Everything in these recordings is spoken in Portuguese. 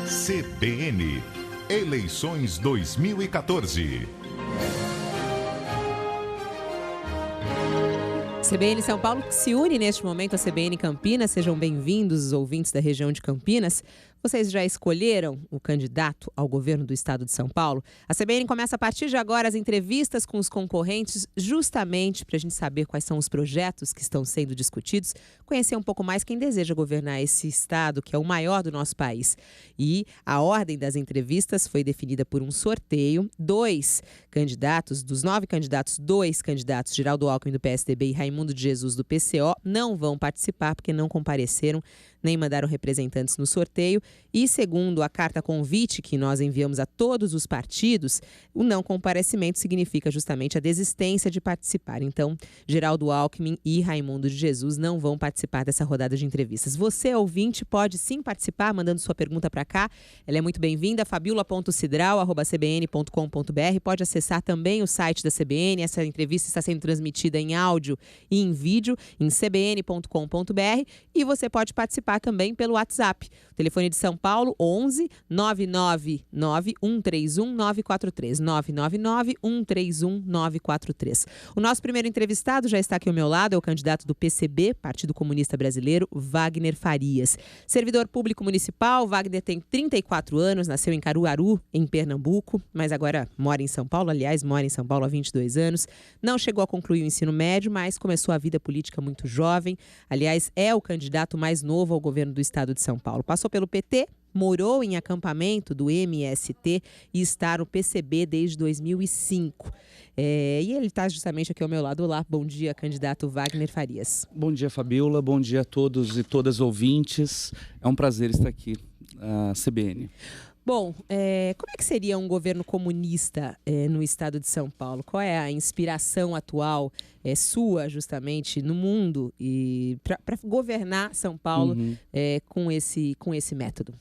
CBN, eleições 2014. CBN São Paulo que se une neste momento à CBN Campinas. Sejam bem-vindos os ouvintes da região de Campinas. Vocês já escolheram o candidato ao governo do estado de São Paulo? A CBN começa a partir de agora as entrevistas com os concorrentes, justamente para a gente saber quais são os projetos que estão sendo discutidos, conhecer um pouco mais quem deseja governar esse estado, que é o maior do nosso país. E a ordem das entrevistas foi definida por um sorteio. Dos 9 candidatos, 2 candidatos, Geraldo Alckmin do PSDB e Raimundo de Jesus do PCO, não vão participar porque não compareceram nem mandaram representantes no sorteio. E segundo a carta convite que nós enviamos a todos os partidos, o não comparecimento significa justamente a desistência de participar. Então, Geraldo Alckmin e Raimundo de Jesus não vão participar dessa rodada de entrevistas. Você, ouvinte, pode sim participar, mandando sua pergunta para cá. Ela é muito bem-vinda, fabiola.cidral@cbn.com.br. Pode acessar também o site da CBN. Essa entrevista está sendo transmitida em áudio e em vídeo em cbn.com.br. E você pode participar também pelo WhatsApp. O telefone de São Paulo, 11 999 131 943. 999 131 943. O nosso primeiro entrevistado já está aqui ao meu lado, é o candidato do PCB, Partido Comunista Brasileiro, Wagner Farias. Servidor público municipal, Wagner tem 34 anos, nasceu em Caruaru, em Pernambuco, mas agora mora em São Paulo, mora em São Paulo há 22 anos. Não chegou a concluir o ensino médio, mas começou a vida política muito jovem. Aliás, é o candidato mais novo ao governo do estado de São Paulo. Passou pelo PT, morou em acampamento do MST e está no PCB desde 2005. E ele está justamente aqui ao meu lado. Olá, bom dia, candidato Wagner Farias. Bom dia, Fabiola. Bom dia a todos e todas ouvintes. É um prazer estar aqui na CBN. Bom, como é que seria um governo comunista no estado de São Paulo? Qual é a inspiração atual sua, justamente, no mundo e para governar São Paulo com esse método?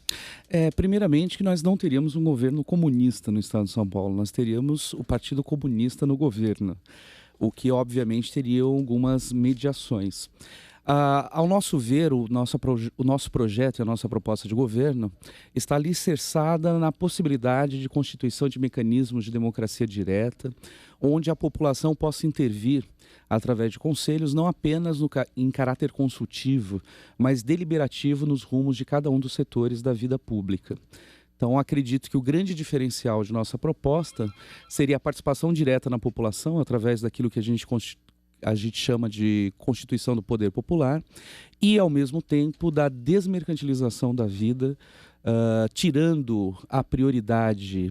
Primeiramente, que nós não teríamos um governo comunista no estado de São Paulo. Nós teríamos o Partido Comunista no governo, o que, obviamente, teria algumas mediações. Ao nosso ver, o nosso projeto e a nossa proposta de governo está alicerçada na possibilidade de constituição de mecanismos de democracia direta, onde a população possa intervir através de conselhos, não apenas em caráter consultivo, mas deliberativo nos rumos de cada um dos setores da vida pública. Então, acredito que o grande diferencial de nossa proposta seria a participação direta na população, através daquilo que a gente chama de Constituição do Poder Popular, e, ao mesmo tempo, da desmercantilização da vida, tirando a prioridade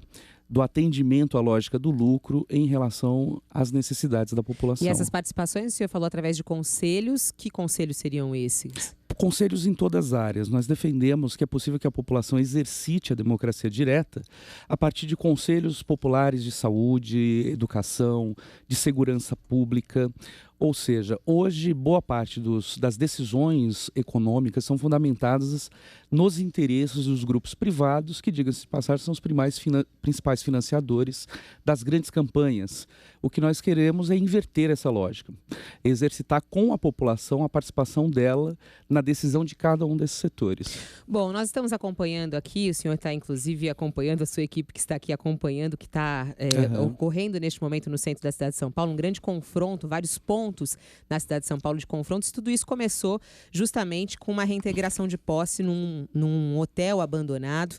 do atendimento à lógica do lucro em relação às necessidades da população. E essas participações, o senhor falou através de conselhos. Que conselhos seriam esses? Conselhos em todas as áreas. Nós defendemos que é possível que a população exercite a democracia direta a partir de conselhos populares de saúde, educação, de segurança pública. Ou seja, hoje boa parte das decisões econômicas são fundamentadas nos interesses dos grupos privados, que, diga-se de passagem, são os principais financiadores das grandes campanhas. O que nós queremos é inverter essa lógica, exercitar com a população a participação dela na decisão de cada um desses setores. Bom, nós estamos acompanhando aqui, o senhor está inclusive acompanhando, a sua equipe que está aqui acompanhando, que está ocorrendo neste momento no centro da cidade de São Paulo, um grande confronto, vários pontos na cidade de São Paulo de confrontos. Tudo isso começou justamente com uma reintegração de posse num hotel abandonado.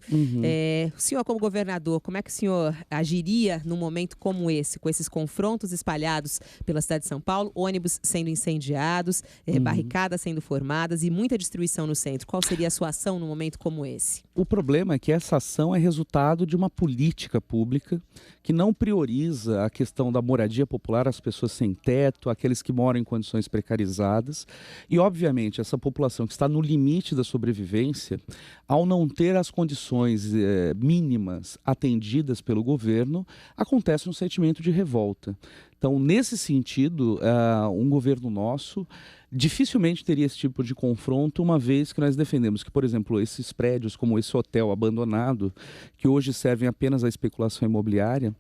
O senhor, como governador, como é que o senhor agiria num momento como esse, com esses confrontos espalhados pela cidade de São Paulo, ônibus sendo incendiados, barricadas sendo formadas e muita destruição no centro? Qual seria a sua ação num momento como esse? O problema é que essa ação é resultado de uma política pública que não prioriza a questão da moradia popular, as pessoas sem teto, aqueles que moram em condições precarizadas. E, obviamente, essa população que está no limite da sobrevivência, ao não ter as condições mínimas atendidas pelo governo, acontece um sentimento de revolta. Então, nesse sentido, um governo nosso dificilmente teria esse tipo de confronto, uma vez que nós defendemos que, por exemplo, esses prédios, como esse hotel abandonado, que hoje servem apenas à especulação imobiliária,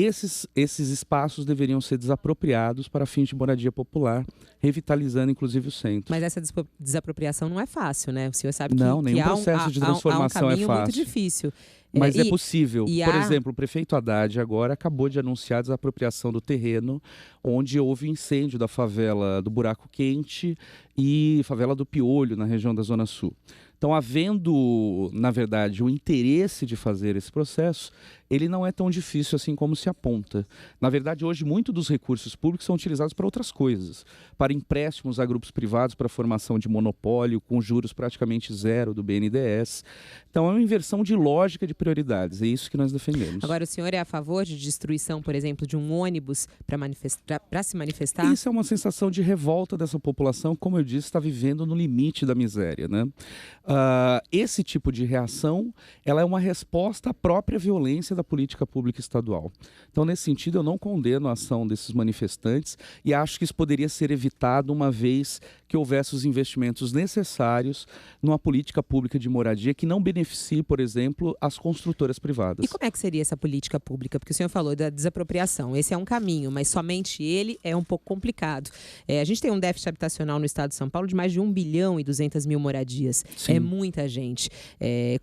esses espaços deveriam ser desapropriados para fins de moradia popular, revitalizando inclusive o centro. Mas essa desapropriação não é fácil, né? O senhor sabe Não, nenhum que processo de transformação há um é caminho fácil. muito difícil. Mas é possível. Por há... exemplo, o prefeito Haddad agora acabou de anunciar a desapropriação do terreno onde houve incêndio da favela do Buraco Quente e favela do Piolho, na região da Zona Sul. Então, havendo, na verdade, o interesse de fazer esse processo, ele não é tão difícil assim como se aponta. Na verdade, hoje, muito dos recursos públicos são utilizados para outras coisas. Para empréstimos a grupos privados para a formação de monopólio, com juros praticamente zero do BNDES. Então, é uma inversão de lógica de prioridades. É isso que nós defendemos. Agora, o senhor é a favor de destruição, por exemplo, de um ônibus para se manifestar? Isso é uma sensação de revolta dessa população, como eu disse, está vivendo no limite da miséria, né? Esse tipo de reação, ela é uma resposta à própria violência da política pública estadual. Então, nesse sentido, eu não condeno a ação desses manifestantes e acho que isso poderia ser evitado uma vez que houvesse os investimentos necessários numa política pública de moradia que não beneficie, por exemplo, as construtoras privadas. E como é que seria essa política pública? Porque o senhor falou da desapropriação. Esse é um caminho, mas somente ele é um pouco complicado. A gente tem um déficit habitacional no estado de São Paulo de mais de 1 bilhão e 200 mil moradias. Sim. É muita gente.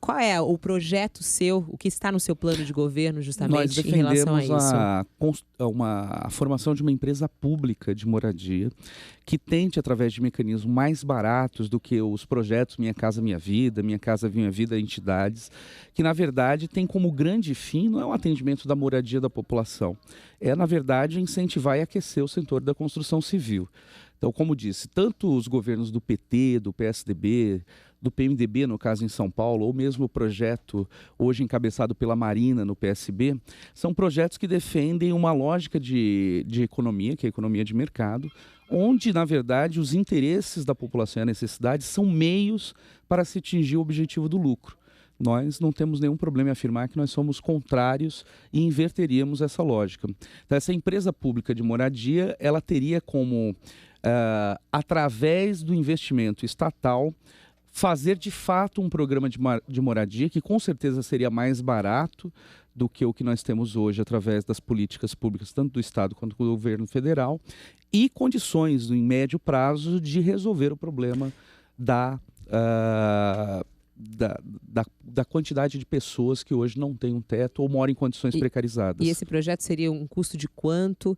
Qual é o projeto seu, o que está no seu plano de governo justamente em relação a isso? Nós defendemos a formação de uma empresa pública de moradia que tente, através de mecanismos mais baratos do que os projetos Minha Casa Minha Vida, Minha Casa Minha Vida, entidades, que na verdade tem como grande fim, não é o atendimento da moradia da população, é na verdade incentivar e aquecer o setor da construção civil. Então, como disse, tanto os governos do PT, do PSDB, do PMDB, no caso em São Paulo, ou mesmo o projeto hoje encabeçado pela Marina no PSB, são projetos que defendem uma lógica de economia, que é a economia de mercado, onde, na verdade, os interesses da população e a necessidade são meios para se atingir o objetivo do lucro. Nós não temos nenhum problema em afirmar que nós somos contrários e inverteríamos essa lógica. Então, essa empresa pública de moradia, ela teria como, através do investimento estatal, fazer de fato um programa de moradia que com certeza seria mais barato do que o que nós temos hoje através das políticas públicas, tanto do Estado quanto do governo federal, e condições, em médio prazo, de resolver o problema da quantidade de pessoas que hoje não têm um teto ou moram em condições precarizadas. E esse projeto seria um custo de quanto?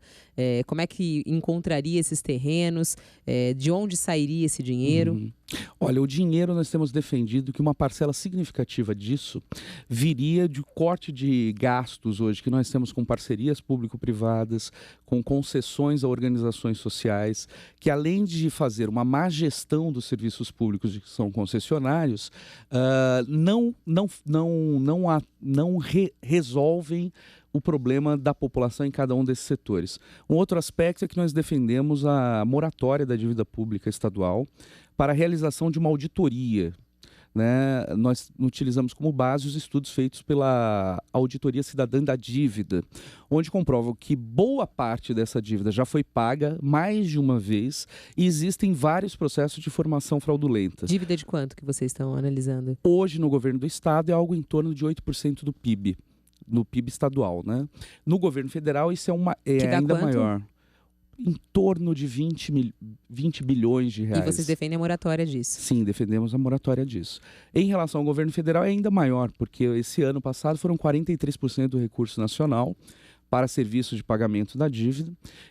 Como é que encontraria esses terrenos? De onde sairia esse dinheiro? Olha, o dinheiro nós temos defendido que uma parcela significativa disso viria de corte de gastos hoje que nós temos com parcerias público-privadas, com concessões a organizações sociais, que além de fazer uma má gestão dos serviços públicos que são concessionários, resolvem o problema da população em cada um desses setores. Um outro aspecto é que nós defendemos a moratória da dívida pública estadual para a realização de uma auditoria. Né? Nós utilizamos como base os estudos feitos pela Auditoria Cidadã da Dívida, onde comprovam que boa parte dessa dívida já foi paga mais de uma vez e existem vários processos de formação fraudulenta. Dívida de quanto que vocês estão analisando? Hoje, no governo do estado, é algo em torno de 8% do PIB, no PIB estadual. Né? No governo federal, isso é ainda quanto? maior. Em torno de 20 bilhões de reais. E vocês defendem a moratória disso? Sim, defendemos a moratória disso. Em relação ao governo federal é ainda maior, porque esse ano passado foram 43% do recurso nacional para serviços de pagamento da dívida.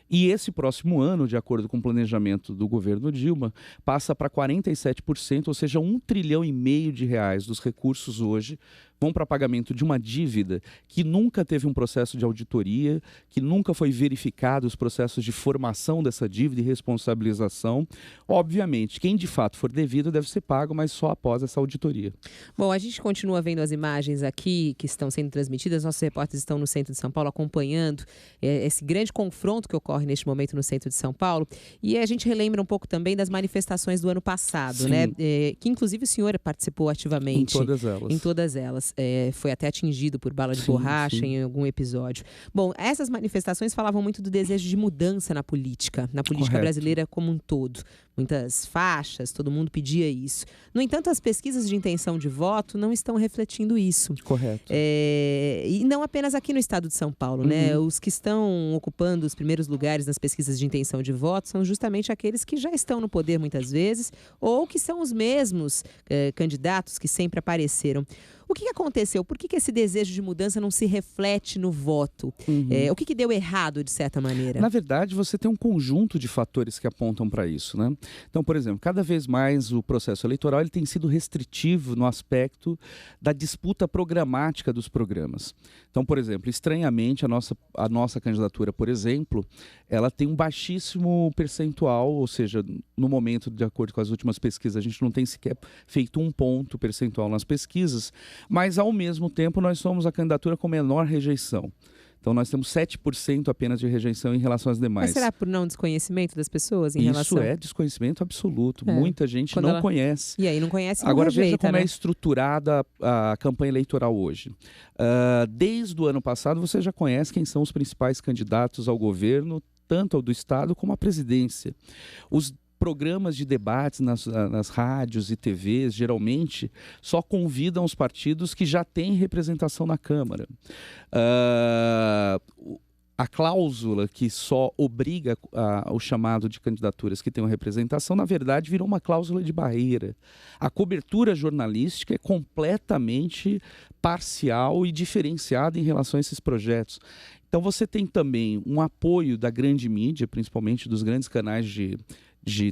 E esse próximo ano, de acordo com o planejamento do governo Dilma, passa para 47%, ou seja, 1,5 trilhão de reais dos recursos hoje vão para pagamento de uma dívida que nunca teve um processo de auditoria, que nunca foi verificado os processos de formação dessa dívida e responsabilização. Obviamente, quem de fato for devido deve ser pago, mas só após essa auditoria. Bom, a gente continua vendo as imagens aqui que estão sendo transmitidas. Nossos repórteres estão no centro de São Paulo acompanhando esse grande confronto que ocorre neste momento no centro de São Paulo. E a gente relembra um pouco também das manifestações do ano passado, né? Que inclusive o senhor participou ativamente. Em todas elas. Em todas elas. Foi até atingido por bala de borracha em algum episódio. Bom, essas manifestações falavam muito do desejo de mudança na política Correto. brasileira como um todo. muitas faixas, todo mundo pedia isso. No entanto, as pesquisas de intenção de voto não estão refletindo isso. Correto. E não apenas aqui no estado de São Paulo, né? Os que estão ocupando os primeiros lugares nas pesquisas de intenção de voto são justamente aqueles que já estão no poder muitas vezes ou que são os mesmos candidatos que sempre apareceram. O que aconteceu? Por que esse desejo de mudança não se reflete no voto? O que deu errado, de certa maneira? Na verdade, você tem um conjunto de fatores que apontam para isso, né? Então, por exemplo, cada vez mais o processo eleitoral ele tem sido restritivo no aspecto da disputa programática dos programas. Então, por exemplo, estranhamente, a nossa candidatura, por exemplo, ela tem um baixíssimo percentual, ou seja, no momento, de acordo com as últimas pesquisas, a gente não tem sequer feito 1 ponto percentual nas pesquisas, mas, ao mesmo tempo, nós somos a candidatura com menor rejeição. Então, nós temos 7% apenas de rejeição em relação às demais. Mas será por não desconhecimento das pessoas em relação? Isso é desconhecimento absoluto. Muita gente não conhece. E aí não conhece, não Agora, rejeita, veja como né? é estruturada a campanha eleitoral hoje. Desde o ano passado, você já conhece quem são os principais candidatos ao governo, tanto ao do Estado como à presidência. Os programas de debates nas rádios e TVs, geralmente, só convidam os partidos que já têm representação na Câmara. A cláusula que só obriga o chamado de candidaturas que tenham representação, na verdade, virou uma cláusula de barreira. A cobertura jornalística é completamente parcial e diferenciada em relação a esses projetos. Então, você tem também um apoio da grande mídia, principalmente dos grandes canais de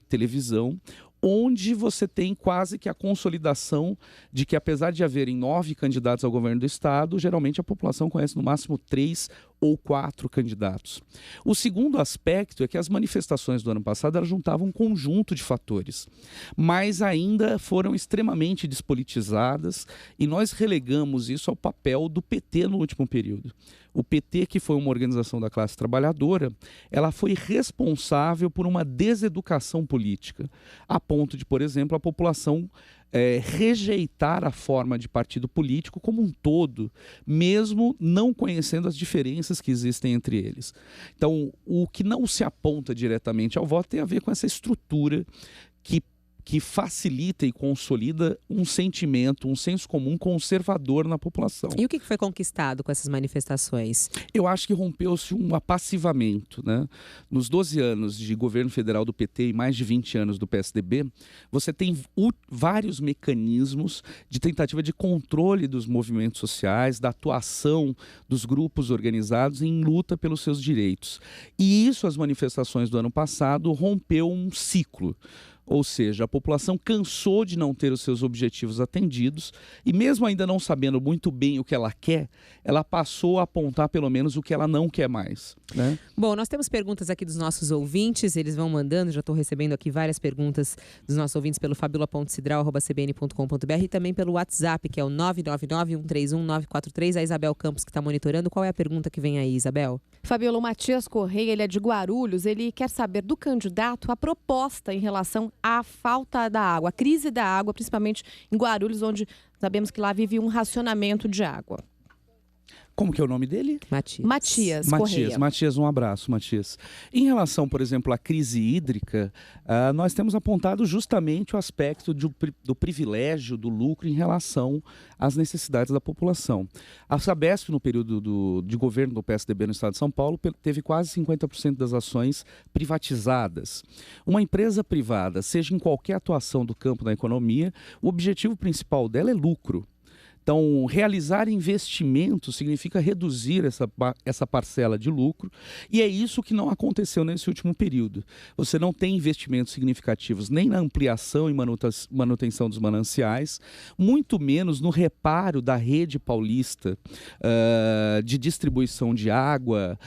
televisão, onde você tem quase que a consolidação de que, apesar de haverem 9 candidatos ao governo do Estado, geralmente a população conhece no máximo 3 ou 4 candidatos. O segundo aspecto é que as manifestações do ano passado elas juntavam um conjunto de fatores, mas ainda foram extremamente despolitizadas e nós relegamos isso ao papel do PT no último período. O PT, que foi uma organização da classe trabalhadora, ela foi responsável por uma deseducação política, a ponto de, por exemplo, a população rejeitar a forma de partido político como um todo, mesmo não conhecendo as diferenças que existem entre eles. Então, o que não se aponta diretamente ao voto tem a ver com essa estrutura que facilita e consolida um sentimento, um senso comum conservador na população. E o que foi conquistado com essas manifestações? Eu acho que rompeu-se um apassivamento, né? Nos 12 anos de governo federal do PT e mais de 20 anos do PSDB, você tem vários mecanismos de tentativa de controle dos movimentos sociais, da atuação dos grupos organizados em luta pelos seus direitos. E isso, as manifestações do ano passado, rompeu um ciclo. Ou seja, a população cansou de não ter os seus objetivos atendidos e, mesmo ainda não sabendo muito bem o que ela quer, ela passou a apontar pelo menos o que ela não quer mais, né? Bom, nós temos perguntas aqui dos nossos ouvintes, eles vão mandando, já estou recebendo aqui várias perguntas dos nossos ouvintes pelo fabiola.cidral@cbn.com.br e também pelo WhatsApp, que é o 999-131-943. A Isabel Campos que está monitorando. Qual é a pergunta que vem aí, Isabel? Fabiola, o Matias Correia, ele é de Guarulhos, ele quer saber do candidato a proposta em relação à falta da água, a crise da água, principalmente em Guarulhos, onde sabemos que lá vive um racionamento de água. Como que é o nome dele? Matias Correia. Matias, um abraço, Matias. Em relação, por exemplo, à crise hídrica, nós temos apontado justamente o aspecto do privilégio, do lucro em relação às necessidades da população. A Sabesp, no período de governo do PSDB no estado de São Paulo, teve quase 50% das ações privatizadas. Uma empresa privada, seja em qualquer atuação do campo da economia, o objetivo principal dela é lucro. Então, realizar investimentos significa reduzir essa parcela de lucro e é isso que não aconteceu nesse último período. Você não tem investimentos significativos nem na ampliação e manutenção dos mananciais, muito menos no reparo da rede paulista de distribuição de água,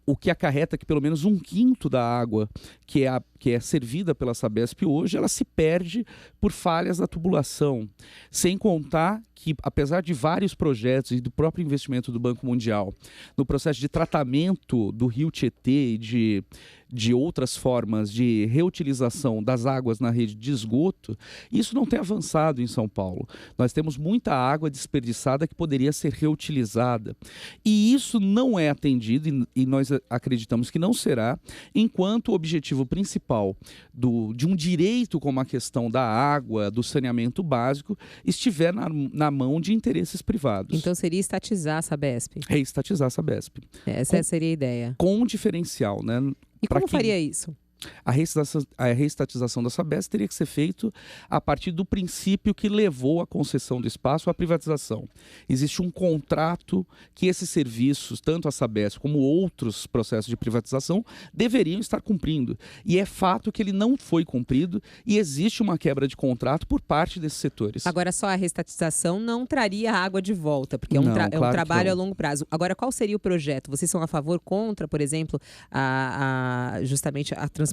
o que acarreta que pelo menos 1/5 da água que é servida pela Sabesp hoje, ela se perde por falhas da tubulação, sem contar que, apesar de vários projetos e do próprio investimento do Banco Mundial no processo de tratamento do rio Tietê e de outras formas de reutilização das águas na rede de esgoto, isso não tem avançado em São Paulo. Nós temos muita água desperdiçada que poderia ser reutilizada. E isso não é atendido, e nós acreditamos que não será, enquanto o objetivo principal de um direito como a questão da água, do saneamento básico, estiver na mão de interesses privados. Então seria estatizar a Sabesp? Reestatizar a Sabesp. Essa seria a ideia. Com um diferencial, né? E como faria isso? A reestatização da Sabesp teria que ser feito a partir do princípio que levou a concessão do espaço à privatização. Existe um contrato que esses serviços, tanto a Sabesp como outros processos de privatização, deveriam estar cumprindo. E é fato que ele não foi cumprido e existe uma quebra de contrato por parte desses setores. Agora, só a reestatização não traria a água de volta, porque é um trabalho a longo prazo. Agora, qual seria o projeto? Vocês são a favor, contra, por exemplo, justamente a transposição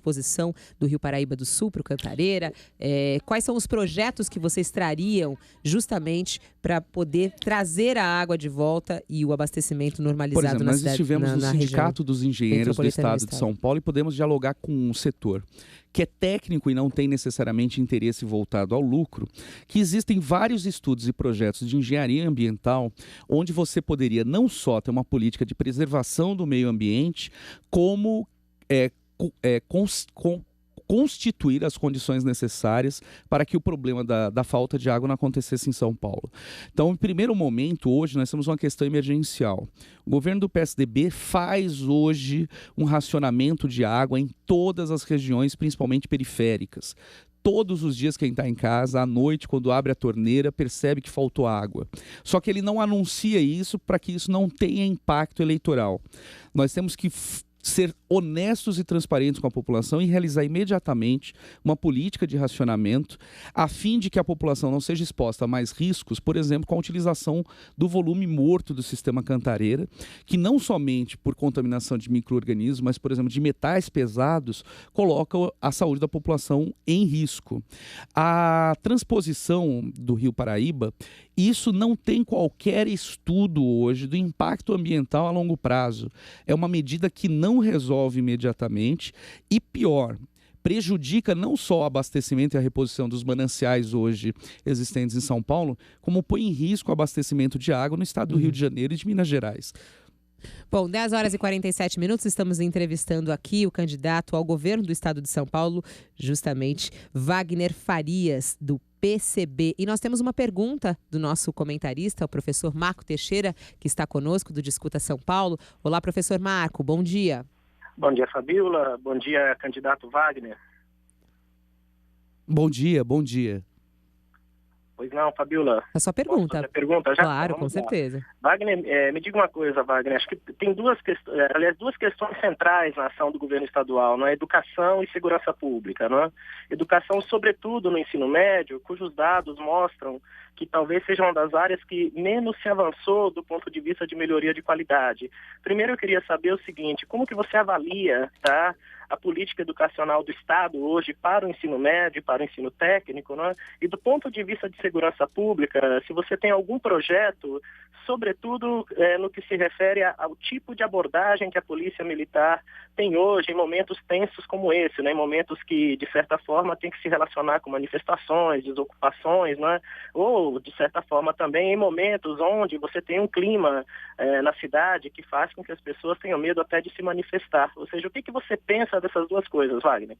do Rio Paraíba do Sul para o Cantareira? Quais são os projetos que vocês trariam justamente para poder trazer a água de volta e o abastecimento normalizado? Por exemplo, na nós cidade, estivemos no Sindicato dos Engenheiros do Estado de São Paulo e podemos dialogar com um setor que é técnico e não tem necessariamente interesse voltado ao lucro, que existem vários estudos e projetos de engenharia ambiental onde você poderia não só ter uma política de preservação do meio ambiente, como constituir as condições necessárias para que o problema da falta de água não acontecesse em São Paulo. Então, em primeiro momento, hoje, nós temos uma questão emergencial. O governo do PSDB faz hoje um racionamento de água em todas as regiões, principalmente periféricas. Todos os dias quem está em casa, à noite, quando abre a torneira, percebe que faltou água. Só que ele não anuncia isso para que isso não tenha impacto eleitoral. Nós temos que ser honestos e transparentes com a população e realizar imediatamente uma política de racionamento a fim de que a população não seja exposta a mais riscos, por exemplo, com a utilização do volume morto do sistema Cantareira, que não somente por contaminação de micro-organismos, mas, por exemplo, de metais pesados, coloca a saúde da população em risco. A transposição do Rio Paraíba, isso não tem qualquer estudo hoje do impacto ambiental a longo prazo. É uma medida que não resolve imediatamente e, pior, prejudica não só o abastecimento e a reposição dos mananciais hoje existentes em São Paulo, como põe em risco o abastecimento de água no estado do Rio de Janeiro e de Minas Gerais. Bom, 10 horas e 47 minutos, estamos entrevistando aqui o candidato ao governo do estado de São Paulo, justamente Wagner Farias, do PCB. E nós temos uma pergunta do nosso comentarista, o professor Marco Teixeira, que está conosco do Discuta São Paulo. Olá, professor Marco, bom dia. Bom dia, Fabíola. Bom dia, candidato Wagner. Bom dia, bom dia. Pois não, Fabíola. A sua pergunta. A pergunta já? Claro, com certeza. Wagner, me diga uma coisa, Wagner. Acho que tem duas questões centrais na ação do governo estadual, não é? Educação e segurança pública, não é? Educação, sobretudo no ensino médio, cujos dados mostram que talvez seja uma das áreas que menos se avançou do ponto de vista de melhoria de qualidade. Primeiro eu queria saber o seguinte, como que você avalia, tá, a política educacional do Estado hoje para o ensino médio, para o ensino técnico, né? E do ponto de vista de segurança pública, se você tem algum projeto, sobretudo no que se refere ao tipo de abordagem que a Polícia Militar tem hoje em momentos tensos como esse, né? Em momentos que, de certa forma, tem que se relacionar com manifestações, desocupações, né? Ou, de certa forma, também em momentos onde você tem um clima na cidade que faz com que as pessoas tenham medo até de se manifestar. Ou seja, o que você pensa dessas duas coisas, Wagner?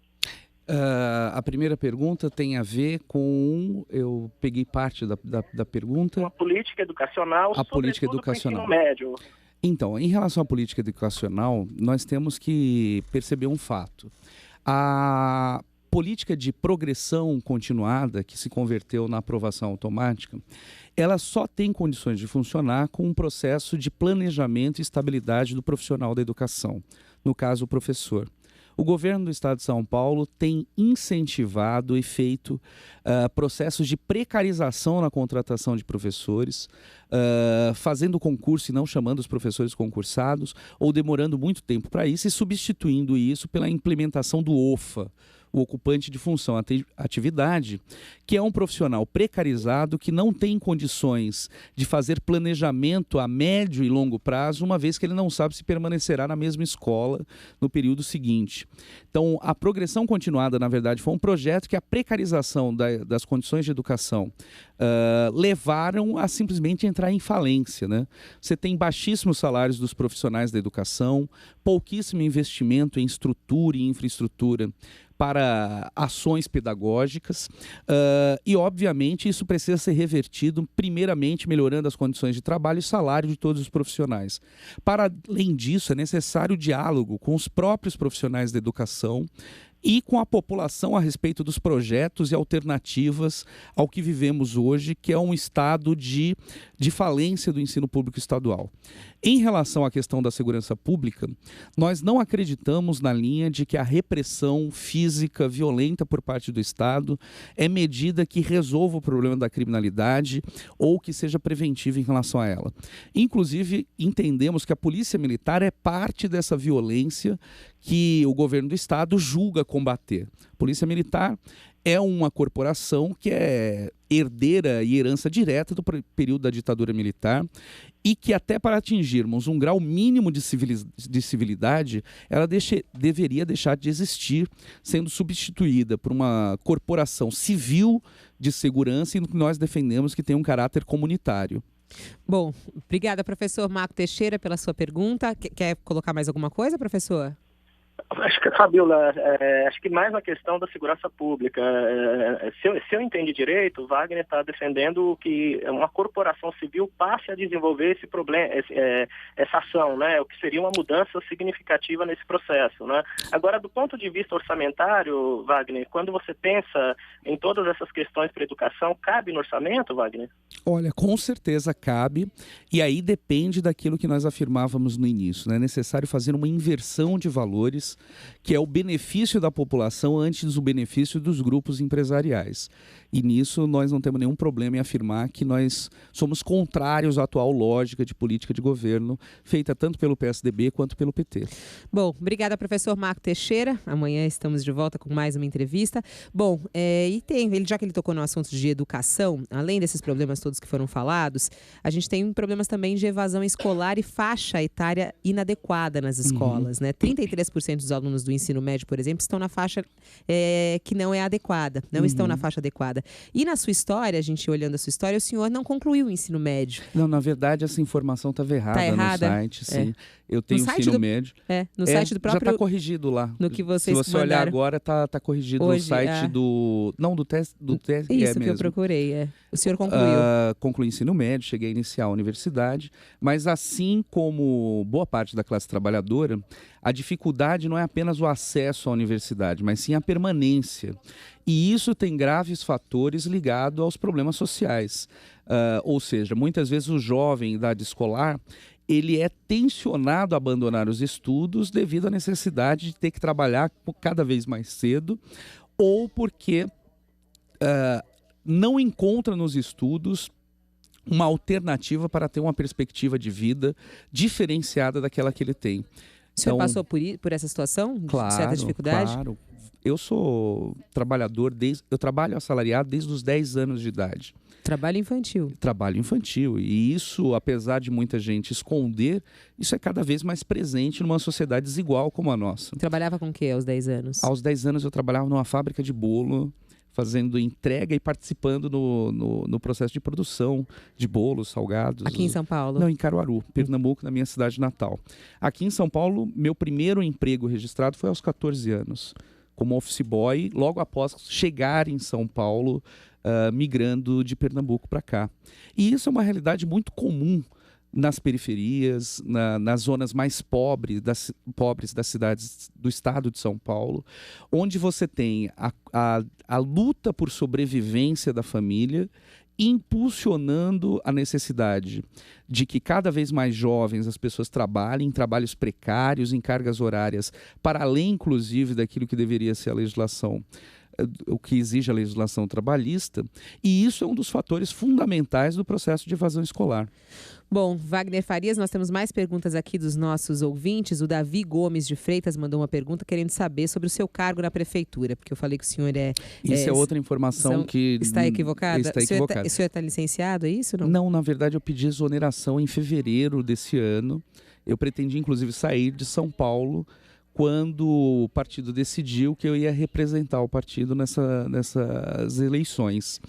A primeira pergunta tem a ver com... Eu peguei parte da pergunta. Uma política educacional, a política educacional. Ensino médio. Então, em relação à política educacional, nós temos que perceber um fato. A política de progressão continuada, que se converteu na aprovação automática, ela só tem condições de funcionar com um processo de planejamento e estabilidade do profissional da educação, no caso, o professor. O governo do estado de São Paulo tem incentivado e feito processos de precarização na contratação de professores, fazendo concurso e não chamando os professores concursados, ou demorando muito tempo para isso e substituindo isso pela implementação do OFA. o ocupante de função atividade, que é um profissional precarizado que não tem condições de fazer planejamento a médio e longo prazo, uma vez que ele não sabe se permanecerá na mesma escola no período seguinte. Então, a progressão continuada, na verdade, foi um projeto que a precarização das condições de educação levaram a simplesmente entrar em falência, né? Você tem baixíssimos salários dos profissionais da educação, pouquíssimo investimento em estrutura e infraestrutura para ações pedagógicas e, obviamente, isso precisa ser revertido, primeiramente melhorando as condições de trabalho e salário de todos os profissionais. Para além disso, é necessário diálogo com os próprios profissionais da educação e com a população a respeito dos projetos e alternativas ao que vivemos hoje, que é um estado de falência do ensino público estadual. Em relação à questão da segurança pública, nós não acreditamos na linha de que a repressão física violenta por parte do Estado é medida que resolva o problema da criminalidade ou que seja preventiva em relação a ela. Inclusive, entendemos que a polícia militar é parte dessa violência que o governo do Estado julga combater. Polícia Militar é uma corporação que é herdeira e herança direta do período da ditadura militar e que até para atingirmos um grau mínimo de civilidade, ela deveria deixar de existir, sendo substituída por uma corporação civil de segurança e que nós defendemos que tem um caráter comunitário. Bom, obrigada, professor Marco Teixeira, pela sua pergunta. Quer colocar mais alguma coisa, professor? Acho que, Fabiola, acho que mais na questão da segurança pública. Se eu entendi direito, o Wagner está defendendo que uma corporação civil passe a desenvolver esse problema, essa ação, né? O que seria uma mudança significativa nesse processo, né? Agora, do ponto de vista orçamentário, Wagner, quando você pensa em todas essas questões para a educação, cabe no orçamento, Wagner? Olha, com certeza cabe, e aí depende daquilo que nós afirmávamos no início, né? É necessário fazer uma inversão de valores, que é o benefício da população antes do benefício dos grupos empresariais. E nisso nós não temos nenhum problema em afirmar que nós somos contrários à atual lógica de política de governo feita tanto pelo PSDB quanto pelo PT. Bom, obrigada, professor Marco Teixeira. Amanhã estamos de volta com mais uma entrevista. Bom, já que ele tocou no assunto de educação, além desses problemas todos que foram falados, a gente tem problemas também de evasão escolar e faixa etária inadequada nas escolas, né? 33% dos alunos do ensino médio, por exemplo, estão na faixa que não é adequada, não estão na faixa adequada. E na sua história, a gente olhando a sua história, o senhor não concluiu o ensino médio. Não, na verdade, essa informação estava errada no site, sim. Eu tenho ensino médio. No site do próprio... Já está corrigido lá. No que vocês Se você olhar agora, está corrigido hoje, no site do... Não, do TSE Isso mesmo. Que eu procurei, O senhor concluiu. Concluí ensino médio, cheguei a iniciar a universidade, mas assim como boa parte da classe trabalhadora, a dificuldade não é apenas o acesso à universidade, mas sim a permanência. E isso tem graves fatores ligados aos problemas sociais. Ou seja, muitas vezes o jovem em idade escolar, ele é tensionado a abandonar os estudos devido à necessidade de ter que trabalhar cada vez mais cedo ou porque não encontra nos estudos uma alternativa para ter uma perspectiva de vida diferenciada daquela que ele tem. O senhor passou por essa situação? Claro, de certa dificuldade? Claro. Eu sou trabalhador, eu trabalho assalariado desde os 10 anos de idade. Trabalho infantil. Trabalho infantil. E isso, apesar de muita gente esconder, isso é cada vez mais presente numa sociedade desigual como a nossa. Trabalhava com o quê aos 10 anos? Aos 10 anos eu trabalhava numa fábrica de bolo, fazendo entrega e participando no processo de produção de bolos, salgados. Aqui em São Paulo? Não, em Caruaru, Pernambuco, na minha cidade natal. Aqui em São Paulo, meu primeiro emprego registrado foi aos 14 anos, como office boy, logo após chegar em São Paulo, migrando de Pernambuco para cá. E isso é uma realidade muito comum nas periferias, nas zonas mais pobres das cidades do estado de São Paulo, onde você tem a luta por sobrevivência da família impulsionando a necessidade de que cada vez mais jovens as pessoas trabalhem em trabalhos precários, em cargas horárias, para além, inclusive, daquilo que deveria ser a legislação o que exige a legislação trabalhista, e isso é um dos fatores fundamentais do processo de evasão escolar. Bom, Wagner Farias, nós temos mais perguntas aqui dos nossos ouvintes. O Davi Gomes de Freitas mandou uma pergunta querendo saber sobre o seu cargo na prefeitura, porque eu falei que o senhor Isso é outra informação que... Está equivocada? Está equivocada. O senhor está licenciado, é isso? Não, na verdade eu pedi exoneração em fevereiro desse ano. Eu pretendi, inclusive, sair de São Paulo quando o partido decidiu que eu ia representar o partido nessas eleições.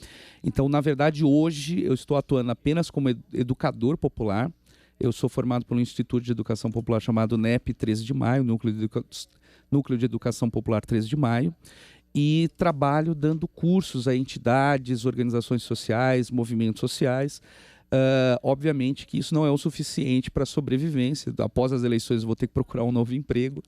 Então, na verdade, hoje eu estou atuando apenas como educador popular. Eu sou formado pelo Instituto de Educação Popular chamado NEP 13 de Maio, Núcleo de Educação Popular 13 de Maio, e trabalho dando cursos a entidades, organizações sociais, movimentos sociais. Obviamente que isso não é o suficiente para a sobrevivência. Após as eleições eu vou ter que procurar um novo emprego,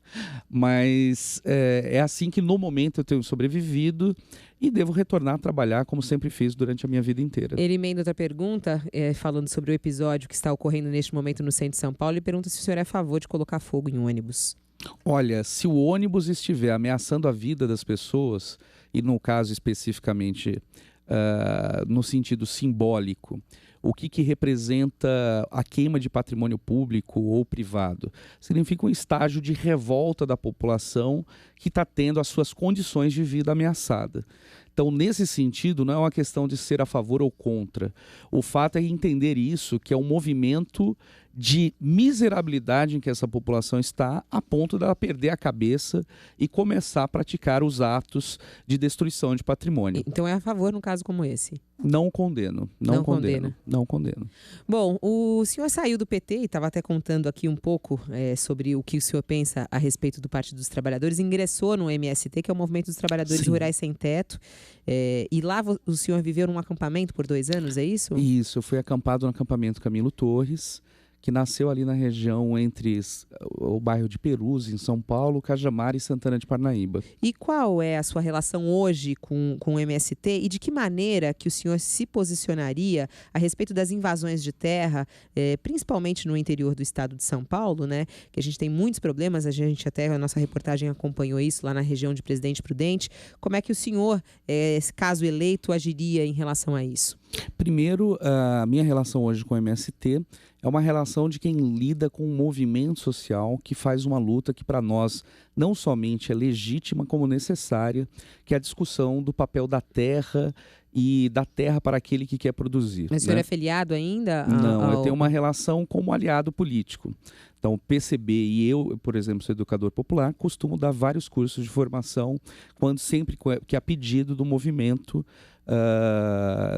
mas é assim que no momento eu tenho sobrevivido e devo retornar a trabalhar como sempre fiz durante a minha vida inteira. Ele emenda outra pergunta, falando sobre o episódio que está ocorrendo neste momento no centro de São Paulo, e pergunta se o senhor é a favor de colocar fogo em ônibus. Olha, se o ônibus estiver ameaçando a vida das pessoas, e no caso especificamente no sentido simbólico, o que representa a queima de patrimônio público ou privado? Significa um estágio de revolta da população que está tendo as suas condições de vida ameaçadas. Então, nesse sentido, não é uma questão de ser a favor ou contra. O fato é entender isso, que é um movimento de miserabilidade em que essa população está, a ponto dela perder a cabeça e começar a praticar os atos de destruição de patrimônio. Então é a favor num caso como esse? Não condeno. Não condeno. Bom, o senhor saiu do PT e estava até contando aqui um pouco sobre o que o senhor pensa a respeito do Partido dos Trabalhadores. Ingressou no MST, que é o Movimento dos Trabalhadores Sim. Rurais Sem Teto. E lá o senhor viveu num acampamento por 2 anos, é isso? Isso, eu fui acampado no acampamento Camilo Torres, que nasceu ali na região entre o bairro de Perus, em São Paulo, Cajamar e Santana de Parnaíba. E qual é a sua relação hoje com o MST e de que maneira que o senhor se posicionaria a respeito das invasões de terra, principalmente no interior do estado de São Paulo, né? Que a gente tem muitos problemas, a nossa reportagem acompanhou isso lá na região de Presidente Prudente. Como é que o senhor, caso eleito, agiria em relação a isso? Primeiro, a minha relação hoje com o MST é uma relação de quem lida com um movimento social que faz uma luta que para nós não somente é legítima como necessária, que é a discussão do papel da terra e da terra para aquele que quer produzir. Mas o senhor é filiado ainda? Não, eu tenho uma relação como aliado político. Então, o PCB e eu, por exemplo, sou educador popular, costumo dar vários cursos de formação, sempre que a pedido do movimento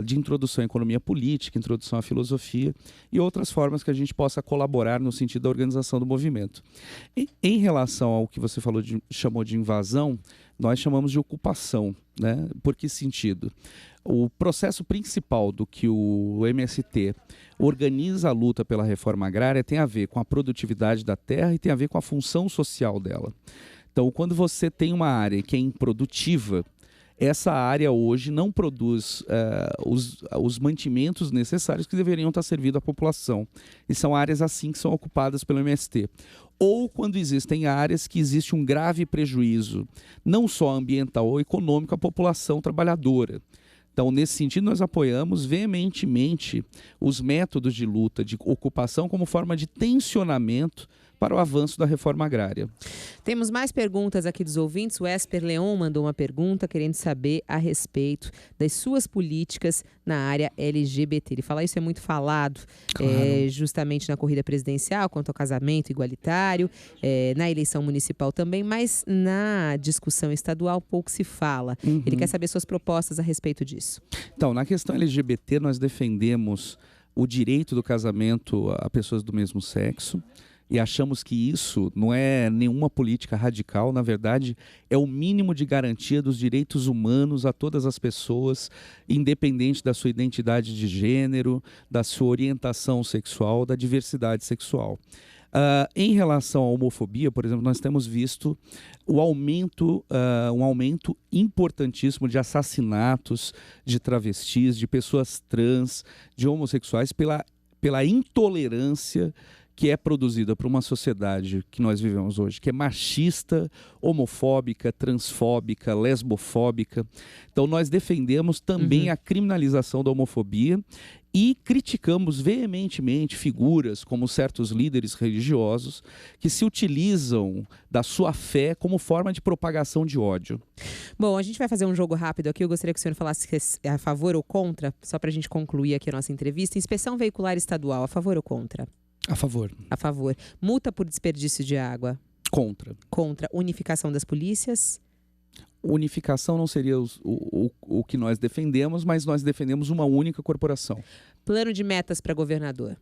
de introdução à economia política, introdução à filosofia e outras formas que a gente possa colaborar no sentido da organização do movimento. Em relação ao que você chamou de invasão, nós chamamos de ocupação, né? Por que sentido? O processo principal do que o MST organiza a luta pela reforma agrária tem a ver com a produtividade da terra e tem a ver com a função social dela. Então, quando você tem uma área que é improdutiva, essa área hoje não produz os mantimentos necessários que deveriam estar servindo à população. E são áreas assim que são ocupadas pelo MST. Ou quando existem áreas que existe um grave prejuízo, não só ambiental ou econômico, à população trabalhadora. Então, nesse sentido, nós apoiamos veementemente os métodos de luta, de ocupação, como forma de tensionamento para o avanço da reforma agrária. Temos mais perguntas aqui dos ouvintes. O Esper Leon mandou uma pergunta querendo saber a respeito das suas políticas na área LGBT. Ele fala isso é muito falado, Claro. Justamente na corrida presidencial, quanto ao casamento igualitário, na eleição municipal também, mas na discussão estadual pouco se fala. Uhum. Ele quer saber suas propostas a respeito disso. Então, na questão LGBT, nós defendemos o direito do casamento a pessoas do mesmo sexo. E achamos que isso não é nenhuma política radical, na verdade, é o mínimo de garantia dos direitos humanos a todas as pessoas, independente da sua identidade de gênero, da sua orientação sexual, da diversidade sexual. Em relação à homofobia, por exemplo, nós temos visto um aumento importantíssimo de assassinatos de travestis, de pessoas trans, de homossexuais, pela intolerância que é produzida por uma sociedade que nós vivemos hoje, que é machista, homofóbica, transfóbica, lesbofóbica. Então nós defendemos também a criminalização da homofobia e criticamos veementemente figuras como certos líderes religiosos que se utilizam da sua fé como forma de propagação de ódio. Bom, a gente vai fazer um jogo rápido aqui. Eu gostaria que o senhor falasse a favor ou contra, só para a gente concluir aqui a nossa entrevista. Inspeção veicular estadual, a favor ou contra? A favor. A favor. Multa por desperdício de água? Contra. Contra. Unificação das polícias? Unificação não seria o que nós defendemos, mas nós defendemos uma única corporação. Plano de metas para governador?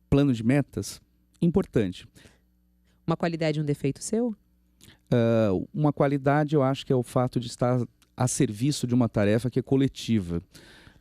Plano de metas? Importante. Uma qualidade e um defeito seu? Uma qualidade eu acho que é o fato de estar a serviço de uma tarefa que é coletiva.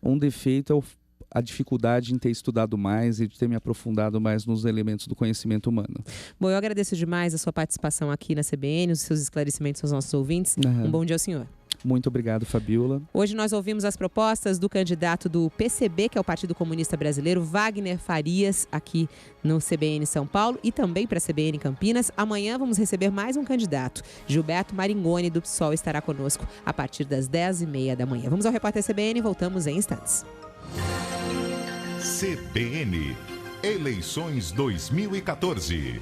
Um defeito é a dificuldade em ter estudado mais e de ter me aprofundado mais nos elementos do conhecimento humano. Bom, eu agradeço demais a sua participação aqui na CBN, os seus esclarecimentos aos nossos ouvintes. Um bom dia ao senhor. Muito obrigado, Fabiola. Hoje nós ouvimos as propostas do candidato do PCB, que é o Partido Comunista Brasileiro, Wagner Farias, aqui no CBN São Paulo e também para a CBN Campinas. Amanhã vamos receber mais um candidato. Gilberto Maringoni, do PSOL, estará conosco a partir das 10h30 da manhã. Vamos ao Repórter CBN e voltamos em instantes. CBN, eleições 2014.